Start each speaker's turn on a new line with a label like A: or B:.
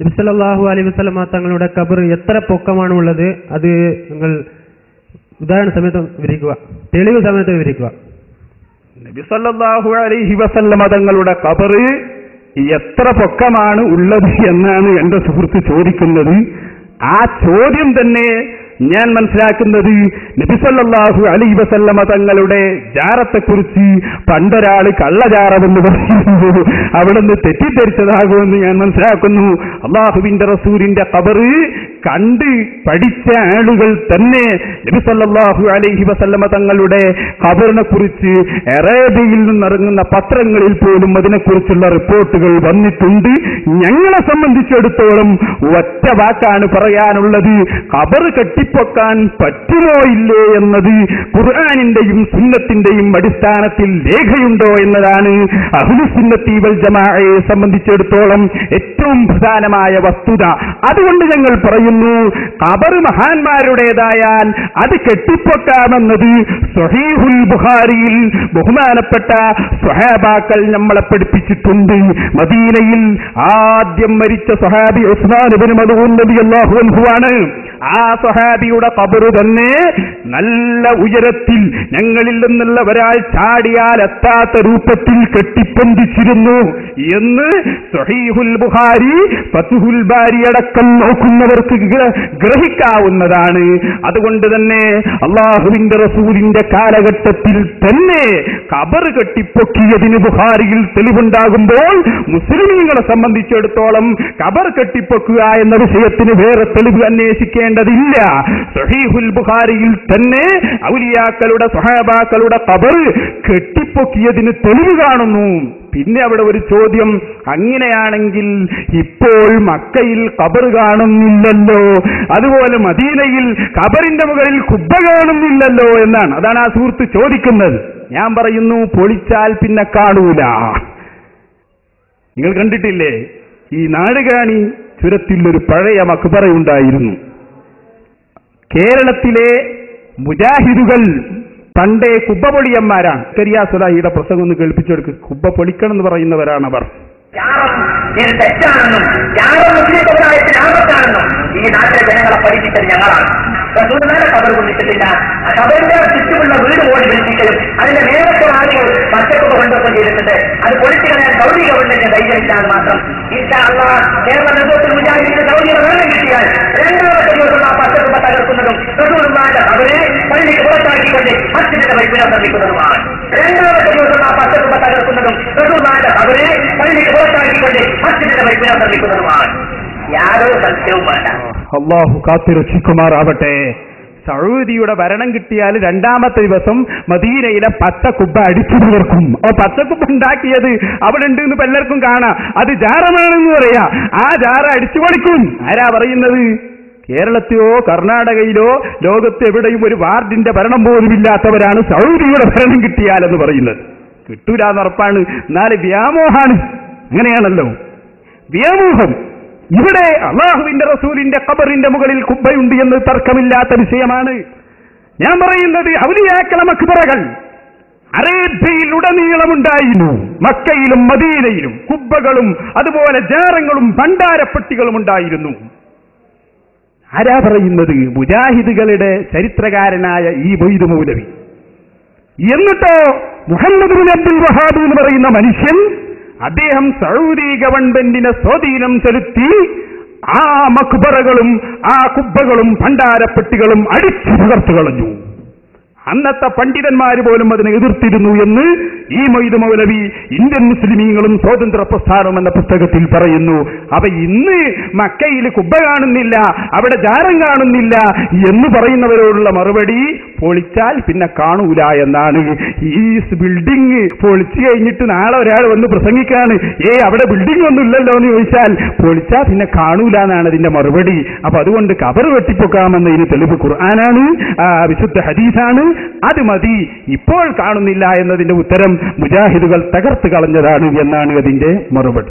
A: നബി സല്ലല്ലാഹു അലൈഹി വസല്ലമ തങ്ങളുടെ ഖബർ എത്ര പൊക്കമാണ് ഉള്ളത്? അത് നിങ്ങൾ ഉദാഹരണ സമയത്ത് വിവരിക്കുക, തെളിവ് സമയത്ത് വിവരിക്കുക.
B: നബി സല്ലല്ലാഹു അലൈഹി വസല്ലമ തങ്ങളുടെ ഖബർ എത്ര പൊക്കമാണ് ഉള്ളത് എന്നാണ് എന്റെ സുഹൃത്ത് ചോദിക്കുന്നത്. ആ ചോദ്യം തന്നെ ഞാൻ മനസ്സിലാക്കുന്നത് നബി സല്ലല്ലാഹു അലൈഹി വസല്ലമ തങ്ങളുടെ ജാറത്തെക്കുറിച്ച് പണ്ടൊരാള് കള്ളജാറമെന്ന് പറയുന്നു, അവിടുന്ന് തെറ്റിദ്ധരിച്ചതാകുമെന്ന് ഞാൻ മനസ്സിലാക്കുന്നു. അള്ളാഹുവിന്റെ റസൂലിന്റെ ഖബർ കണ്ട് പഠിച്ച ആളുകൾ തന്നെ നബി സല്ലല്ലാഹു അലൈഹി വസല്ലമ തങ്ങളുടെ ഖബറിനെ കുറിച്ച് അറേബ്യയിൽ നിന്നിറങ്ങുന്ന പത്രങ്ങളിൽ പോലും അതിനെക്കുറിച്ചുള്ള റിപ്പോർട്ടുകൾ വന്നിട്ടുണ്ട്. ഞങ്ങളെ സംബന്ധിച്ചിടത്തോളം ഒറ്റ വാക്കാണ് പറയാനുള്ളത്, ഖബർ കെട്ടിപ്പൊക്കാൻ പറ്റുമോ ഇല്ലേ എന്നത് ഖുർആനിന്റെയും സുന്നത്തിന്റെയും അടിസ്ഥാനത്തിൽ രേഖയുണ്ടോ എന്നതാണ് അഹ്ലുസുന്നത്തി വൽ ജമാഅയെ സംബന്ധിച്ചിടത്തോളം ഏറ്റവും പ്രധാനമായ വസ്തുത. അതുകൊണ്ട് ഞങ്ങൾ പറയുന്നു, ഖബർ മഹാന്മാരുടേതായാൽ അത് കെട്ടിപ്പൊക്കാമെന്നത് സ്വഹീഹുൽ ബുഖാരിയിൽ ബഹുമാനപ്പെട്ട സ്വഹാബാക്കൾ നമ്മളെ പഠിപ്പിച്ചിട്ടുണ്ട്. മദീനയിൽ ആദ്യം മരിച്ച സ്വഹാബി ഉസ്മാൻ ഇബ്നു മദ്ഊൻ റളിയല്ലാഹു അൻഹു ആണ്. ആ സ്വഹാബിയുടെ ഖബർ തന്നെ നല്ല ഉയരത്തിൽ ഞങ്ങളിൽ നിന്നുള്ള ഒരാൾ ചാടിയാൽ എത്താത്ത രൂപത്തിൽ കെട്ടിപ്പൊന്തിച്ചിരുന്നു എന്ന് സ്വഹീഹുൽ ബുഖാരി, ഫത്ഹുൽ ബാരി അടക്കം നോക്കുന്നവർക്ക് ഗ്രഹിക്കാവുന്നതാണ്. അതുകൊണ്ട് തന്നെ അള്ളാഹുവിന്റെ റസൂലിന്റെ കാലഘട്ടത്തിൽ തന്നെ ഖബർ കെട്ടിപ്പൊക്കിയതിന് ബുഖാരിയിൽ തെളിവുണ്ടാകുമ്പോൾ മുസ്ലിമീങ്ങളെ സംബന്ധിച്ചിടത്തോളം ഖബർ കെട്ടിപ്പൊക്കുക എന്ന വിഷയത്തിന് വേറെ തെളിവ് അന്വേഷിക്കേണ്ടതില്ല. സ്വഹീഹുൽ ബുഖാരിയിൽ തന്നെ ഔലിയാക്കളുടെ സ്വഹാബാക്കളുടെ ഖബർ കെട്ടിപ്പൊക്കിയതിന് തെളിവ് കാണുന്നു. പിന്നെ അവിടെ ഒരു ചോദ്യം, അങ്ങനെയാണെങ്കിൽ ഇപ്പോൾ മക്കയിൽ ഖബർ കാണുന്നില്ലല്ലോ, അതുപോലെ മദീനയിൽ ഖബറിന്റെ മുകളിൽ ഖുബ്ബ കാണുന്നില്ലല്ലോ എന്നാണ്. അതാണ് ആ സുഹൃത്ത് ചോദിക്കുന്നത്. ഞാൻ പറയുന്നു, പൊളിച്ചാൽ പിന്നെ കാണൂല. നിങ്ങൾ കണ്ടിട്ടില്ലേ, ഈ നാടുകാണി ചുരത്തിൽ ഒരു പഴയ മക്ബറയുണ്ടായിരുന്നു. കേരളത്തിലെ മുജാഹിദുകൾ പണ്ടേ കുബ്ബ പൊളിയന്മാരാണ്. കരിയാസുലാഹിയുടെ പ്രസംഗം ഒന്ന് കേൾപ്പിച്ചെടുക്ക്. കുബ്ബ പൊളിക്കണം എന്ന് പറയുന്നവരാണവർ.
C: തെറ്റാണെന്നും മുസ്ലിം സമുദായത്തിന് ആപത്താണെന്നും ഈ നാട്ടിലെ ജനങ്ങളെ പഠിപ്പിച്ചത് ഞങ്ങളാണ്. റസൂലുള്ളാഹിയുടെ ഖബർ കൊണ്ടിട്ടില്ല. ഖബറിന്റെ ചുറ്റുമുള്ള വീട് ഓടി വിളിപ്പിക്കലും അതിന്റെ നേരത്തെ ആളുകൾ പച്ചക്കുപ്പ കൊണ്ടൊക്കെ ചെയ്തിട്ടുണ്ട്. അത് പൊളിച്ചു കളയാൻ സൗദി ഗവൺമെന്റിന് ധൈര്യമില്ലാതെ മാത്രം ഇൻഷാ അല്ലാഹ് കേരള നേതൃത്വത്തിൽ മുജാഹിദിന്റെ സൗദിയുടെ ഭരണം കിട്ടിയാൽ രണ്ടാമത്തെ ദിവസം ആ പച്ചക്കുപ്പ തകർക്കുന്നതും റസൂലുള്ളാഹിയുടെ ഖബറിനെ പള്ളിക്ക് പുറത്താക്കിക്കൊണ്ട് മസ്ജിദിന്റെ പരിപ്പിനെ നിർമ്മിക്കുന്നതുമാണ്. രണ്ടാമത്തെ ദിവസം ആ പച്ചക്കുപ്പ തകർക്കുന്നതും റസൂലുള്ളാഹിയുടെ ഖബറിനെ പള്ളിക്ക് പുറത്താക്കിക്കൊണ്ട് മസ്ജിദിന്റെ പരിപ്പിനെ നിർമ്മിക്കുന്നതുമാണ്. യാതൊരു സത്യവും വേണ്ട.
B: അല്ലാഹു കാത്തുരക്ഷിക്കുമാറാവട്ടെ. സൗദിയുടെ ഭരണം കിട്ടിയാൽ രണ്ടാമത്തെ ദിവസം മദീനയിലെ പച്ചക്കുബ്ബ അടിച്ചു തീർക്കും. ആ പച്ചക്കുബ്ബ ഉണ്ടാക്കിയത് അവിടെ ഉണ്ട് എന്ന് പലർക്കും കാണാം. അത് ജാറമാണെന്ന് പറയാ. ആ ജാറ അടിച്ചു പൊളിക്കും. ആരാ പറയുന്നത്? കേരളത്തിലോ കർണാടകയിലോ ലോകത്ത് എവിടെയും ഒരു വാർഡിന്റെ ഭരണം പോലും ഇല്ലാത്തവരാണ് സൗദിയുടെ ഭരണം കിട്ടിയാലെന്ന് പറയുന്നത്. കിട്ടൂലെന്ന് ഉറപ്പാണ്. എന്നാൽ വ്യാമോഹാണ്. അങ്ങനെയാണല്ലോ വ്യാമോഹം. ഇവിടെ അള്ളാഹുവിന്റെ റസൂലിന്റെ ഖബറിന്റെ മുകളിൽ ഖുബ്ബയുണ്ട് എന്ന് തർക്കമില്ലാത്ത വിഷയമാണ്. ഞാൻ പറയുന്നത്, ഔലിയാക്കളെ മഖ്ബറകൾ അറേബ്യയിൽ ഉടനീളമുണ്ടായിരുന്നു. മക്കയിലും മദീനയിലും ഖുബ്ബകളും അതുപോലെ ജാറങ്ങളും ഭണ്ഡാരപ്പെട്ടികളും ഉണ്ടായിരുന്നു. ആരാ പറയുന്നത്? മുജാഹിദുകളുടെ ചരിത്രകാരനായ ഈ മൊയ്ദ് മൗലവി. എന്നിട്ടോ മുഹമ്മദ് ബിൻ അബ്ദുൽ വഹാബ് എന്ന് പറയുന്ന മനുഷ്യൻ, അദ്ദേഹം സൗദി ഗവൺമെന്റിനെ സ്വാധീനം ചെലുത്തി ആ മഖ്ബറകളും ആ കുബ്ബകളും ഭണ്ഡാരപ്പെട്ടികളും അടിച്ചു തകർത്തു കളഞ്ഞു. അന്നത്തെ പണ്ഡിതന്മാർ പോലും അതിനെ എതിർത്തിരുന്നു എന്ന് ഈ മൊയ്ദ് മൗലവി ഇന്ത്യൻ മുസ്ലിമീങ്ങളും സ്വാതന്ത്ര്യ പ്രസ്ഥാനം എന്ന പുസ്തകത്തിൽ പറയുന്നു. അപ്പൊ ഇന്ന് മക്കയിൽ കുബ്ബ കാണുന്നില്ല, അവിടെ ജാരം കാണുന്നില്ല എന്ന് പറയുന്നവരോടുള്ള മറുപടി, പൊളിച്ചാൽ പിന്നെ കാണൂല എന്നാണ്. ഈ ബിൽഡിംഗ് പൊളിച്ചു കഴിഞ്ഞിട്ട് നാളെ ഒരാൾ വന്ന് പ്രസംഗിക്കാണ്, അവിടെ ബിൽഡിംഗ് ഒന്നും ഇല്ലല്ലോ എന്ന് ചോദിച്ചാൽ പൊളിച്ചാൽ പിന്നെ കാണൂല എന്നാണ് അതിന്റെ മറുപടി. അപ്പൊ അതുകൊണ്ട് ഖബർ വെട്ടിപ്പൊക്കാമെന്നതിന് തെളിവ് ഖുർആനാണ്, വിശുദ്ധ ഹദീസാണ്. അത് മതി. ഇപ്പോൾ കാണുന്നില്ല എന്നതിന്റെ ഉത്തരം മുജാഹിദുകൾ തകർത്ത് കളഞ്ഞതാണ് എന്നാണ് അതിന്റെ മറുപടി.